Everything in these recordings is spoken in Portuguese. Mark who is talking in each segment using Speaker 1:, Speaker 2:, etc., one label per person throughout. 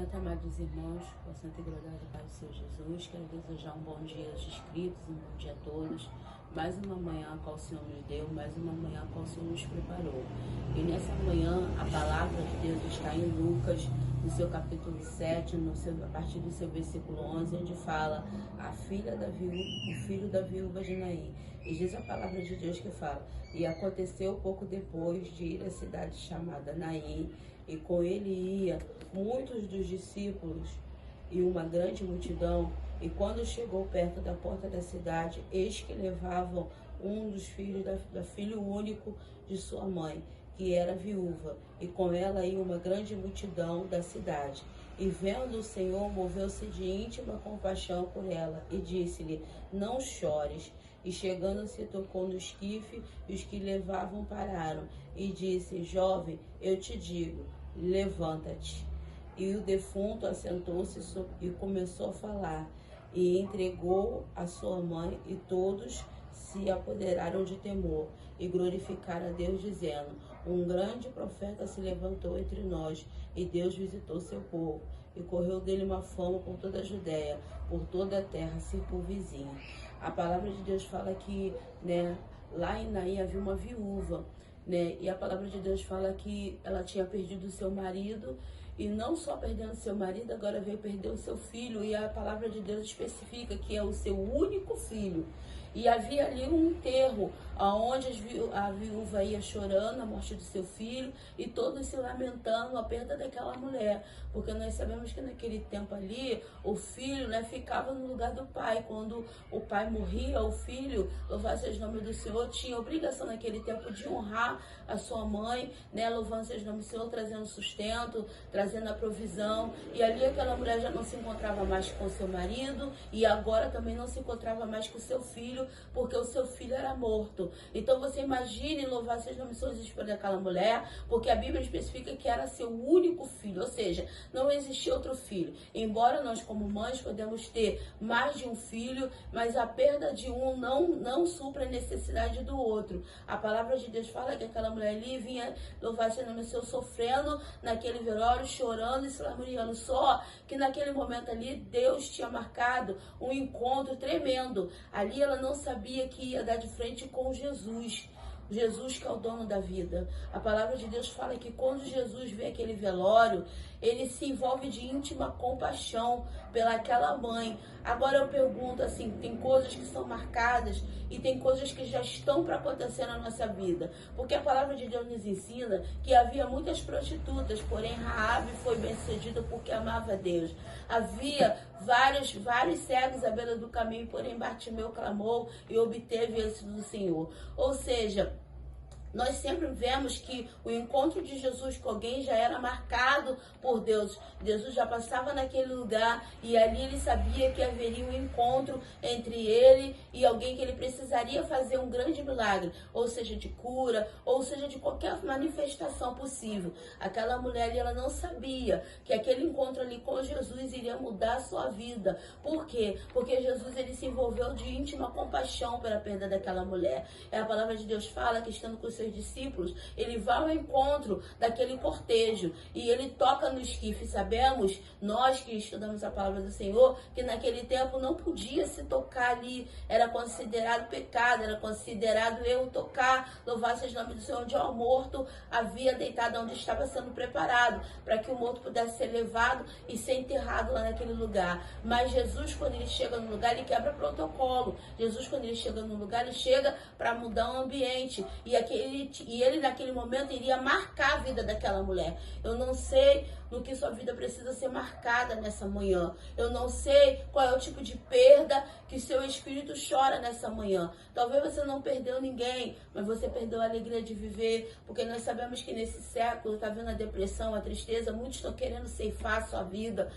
Speaker 1: noite, amados irmãos, com a santa e gloriosa paz do Senhor Jesus. Quero desejar um bom dia aos inscritos, um bom dia a todos. Mais uma manhã a qual o Senhor nos deu, mais uma manhã a qual o Senhor nos preparou. E nessa manhã, a palavra de Deus está em Lucas, no seu capítulo 7, a partir do seu versículo 11, onde fala o filho da viúva de Naim. E diz a palavra de Deus que fala: e aconteceu pouco depois de ir à cidade chamada Naim, e com ele ia muitos dos discípulos e uma grande multidão. E quando chegou perto da porta da cidade, eis que levavam um dos filhos da filho único de sua mãe, que era viúva, e com ela ia uma grande multidão da cidade. E vendo o Senhor, moveu-se de íntima compaixão por ela, e disse-lhe: não chores. E chegando-se, tocou no esquife, e os que levavam pararam, e disse: jovem, eu te digo, levanta-te. E o defunto assentou-se e começou a falar, e entregou a sua mãe, e todos se apoderaram de temor, e glorificaram a Deus, dizendo: um grande profeta se levantou entre nós, e Deus visitou seu povo, e correu dele uma fama por toda a Judéia, por toda a terra circunvizinha. A palavra de Deus fala que, lá em Naim havia uma viúva, e a palavra de Deus fala que ela tinha perdido o seu marido, e não só perdendo seu marido, agora veio perder o seu filho, e a palavra de Deus especifica que é o seu único filho. E havia ali um enterro, onde a viúva ia chorando a morte do seu filho, e todos se lamentando a perda daquela mulher, porque nós sabemos que naquele tempo ali, o filho ficava no lugar do pai. Quando o pai morria, o filho, louvado seja o nome do Senhor, tinha obrigação naquele tempo de honrar a sua mãe, louvando seja o nome do Senhor, trazendo sustento, trazendo a provisão. E ali aquela mulher já não se encontrava mais com seu marido, e agora também não se encontrava mais com seu filho, porque o seu filho era morto. Então você imagine, louvado seja o nome do Senhor, o desespero daquela mulher, porque a Bíblia especifica que era seu único filho, ou seja, não existia outro filho. Embora nós como mães podemos ter mais de um filho, mas a perda de um não supra a necessidade do outro. A palavra de Deus fala que aquela mulher ali vinha, louvado seja o nome do Senhor, sofrendo naquele velório, chorando e se lamuriando. Só que naquele momento ali, Deus tinha marcado um encontro tremendo. Ali ela não sabia que ia dar de frente com Jesus. Jesus, que é o dono da vida. A palavra de Deus fala que quando Jesus vê aquele velório, ele se envolve de íntima compaixão pelaquela mãe. Agora eu pergunto assim, tem coisas que são marcadas e tem coisas que já estão para acontecer na nossa vida. Porque a palavra de Deus nos ensina que havia muitas prostitutas, porém Raabe foi bem-sucedida porque amava a Deus. Havia vários cegos à beira do caminho, porém Bartimeu clamou e obteve êxito do Senhor. Ou seja, nós sempre vemos que o encontro de Jesus com alguém já era marcado por Deus. Jesus já passava naquele lugar e ali ele sabia que haveria um encontro entre ele e alguém que ele precisaria fazer um grande milagre, ou seja, de cura, ou seja, de qualquer manifestação possível. Aquela mulher ali, ela não sabia que aquele encontro ali com Jesus iria mudar a sua vida. Por quê? Porque Jesus, ele se envolveu de íntima compaixão pela perda daquela mulher. A palavra de Deus fala que, estando com os seus discípulos, ele vai ao encontro daquele cortejo e ele toca no esquife. Sabemos, nós que estudamos a palavra do Senhor, que naquele tempo não podia se tocar ali, era considerado pecado, era considerado erro tocar, louvado seja o nome do Senhor, onde o morto havia deitado, onde estava sendo preparado, para que o morto pudesse ser levado e ser enterrado lá naquele lugar. Mas Jesus, quando ele chega no lugar, ele quebra protocolo. Jesus, quando ele chega no lugar, ele chega para mudar o ambiente, e ele naquele momento iria marcar a vida daquela mulher. Eu não sei no que sua vida precisa ser marcada nessa manhã. Eu não sei qual é o tipo de perda que seu espírito chora nessa manhã. Talvez você não perdeu ninguém, mas você perdeu a alegria de viver, porque nós sabemos que nesse século está vendo a depressão, a tristeza, muitos estão querendo ceifar a sua vida,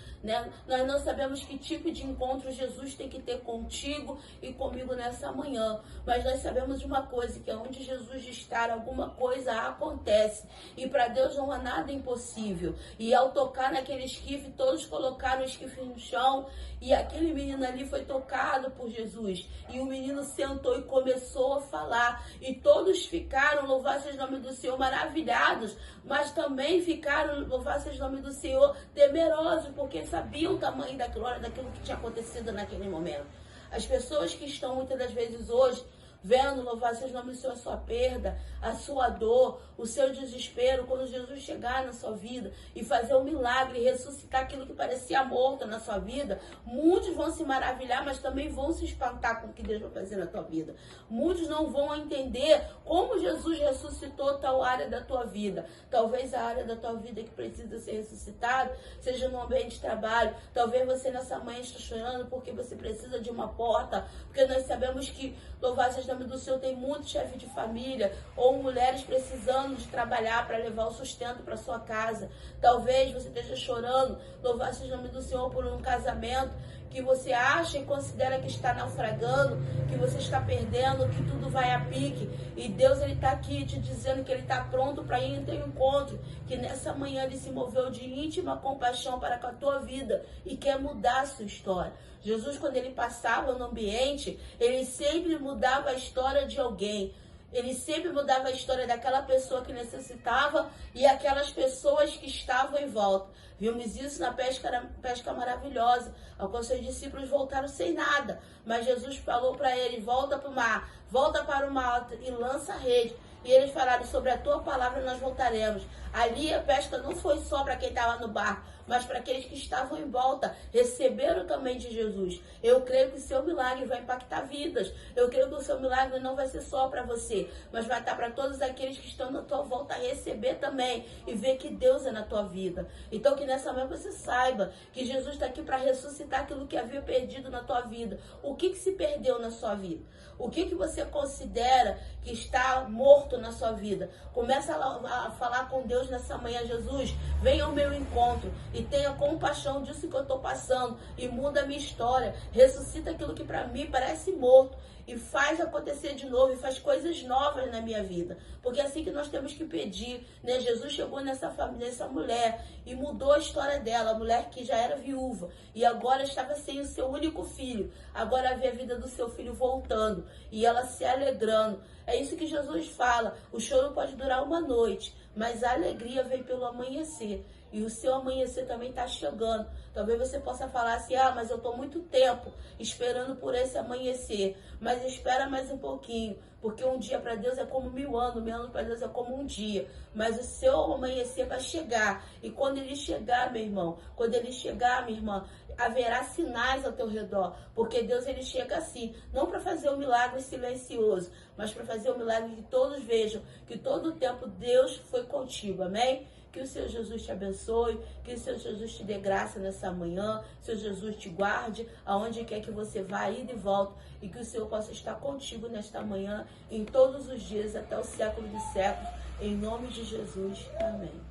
Speaker 1: Nós não sabemos que tipo de encontro Jesus tem que ter contigo e comigo nessa manhã, mas nós sabemos de uma coisa, que onde Jesus está, declara, alguma coisa acontece. E para Deus não há nada impossível. E ao tocar naquele esquife, todos colocaram o esquife no chão. E aquele menino ali foi tocado por Jesus. E o menino sentou e começou a falar. E todos ficaram, louvado seja o nome do Senhor, maravilhados. Mas também ficaram, louvado seja o nome do Senhor, temerosos, porque sabiam o tamanho da glória daquilo que tinha acontecido naquele momento. As pessoas que estão muitas das vezes hoje vendo, louvado seja o nome do Senhor, a sua perda, a sua dor, o seu desespero, quando Jesus chegar na sua vida e fazer um milagre, ressuscitar aquilo que parecia morto na sua vida, muitos vão se maravilhar, mas também vão se espantar com o que Deus vai fazer na tua vida. Muitos não vão entender como Jesus ressuscitou tal área da tua vida. Talvez a área da tua vida que precisa ser ressuscitada seja no ambiente de trabalho. Talvez você nessa manhã esteja chorando porque você precisa de uma porta, porque nós sabemos que, louvado seja o nome do Senhor, tem muitos chefes de família ou mulheres precisando de trabalhar para levar o sustento para sua casa. Talvez você esteja chorando, louvado seja o nome do Senhor, por um casamento que você acha e considera que está naufragando, que você está perdendo, que tudo vai a pique. E Deus, Ele está aqui te dizendo que Ele está pronto para ir em teu encontro, que nessa manhã Ele se moveu de íntima compaixão para com a tua vida e quer mudar a sua história. Jesus, quando Ele passava no ambiente, Ele sempre mudava a história de alguém. Ele sempre mudava a história daquela pessoa que necessitava e aquelas pessoas que estavam em volta. Vimos isso na pesca maravilhosa, quando seus discípulos voltaram sem nada. Mas Jesus falou para ele, volta para o mar, volta para o mar e lança a rede. E eles falaram, sobre a tua palavra nós voltaremos. Ali a pesca não foi só para quem estava no barco, mas para aqueles que estavam em volta, receberam também de Jesus. Eu creio que o seu milagre vai impactar vidas. Eu creio que o seu milagre não vai ser só para você, mas vai estar para todos aqueles que estão na tua volta a receber também e ver que Deus é na tua vida. Então que nessa manhã você saiba que Jesus está aqui para ressuscitar aquilo que havia perdido na tua vida. O que se perdeu na sua vida? O que você considera que está morto na sua vida? Começa a falar com Deus nessa manhã. Jesus, venha ao meu encontro e tenha compaixão disso que eu estou passando e muda a minha história. Ressuscita aquilo que para mim parece morto e faz acontecer de novo e faz coisas novas na minha vida. Porque é assim que nós temos que pedir, né? Jesus chegou nessa família, nessa mulher e mudou a história dela, a mulher que já era viúva e agora estava sem o seu único filho. Agora vê a vida do seu filho voltando e ela se alegrando. É isso que Jesus fala. O choro pode durar uma noite, mas a alegria vem pelo amanhecer. E o seu amanhecer também está chegando. Talvez você possa falar assim, mas eu estou muito tempo esperando por esse amanhecer. Mas espera mais um pouquinho, porque um dia para Deus é como 1000 anos, 1000 anos para Deus é como um dia. Mas o seu amanhecer vai chegar. E quando ele chegar, meu irmão, quando ele chegar, minha irmã, haverá sinais ao teu redor. Porque Deus, ele chega assim, não para fazer um milagre silencioso, mas para fazer um milagre que todos vejam, que todo o tempo Deus foi contigo, amém? Que o Senhor Jesus te abençoe, que o Senhor Jesus te dê graça nessa manhã, que o Senhor Jesus te guarde aonde quer que você vá, ida e volta, e que o Senhor possa estar contigo nesta manhã, em todos os dias, até o século dos séculos, em nome de Jesus, amém.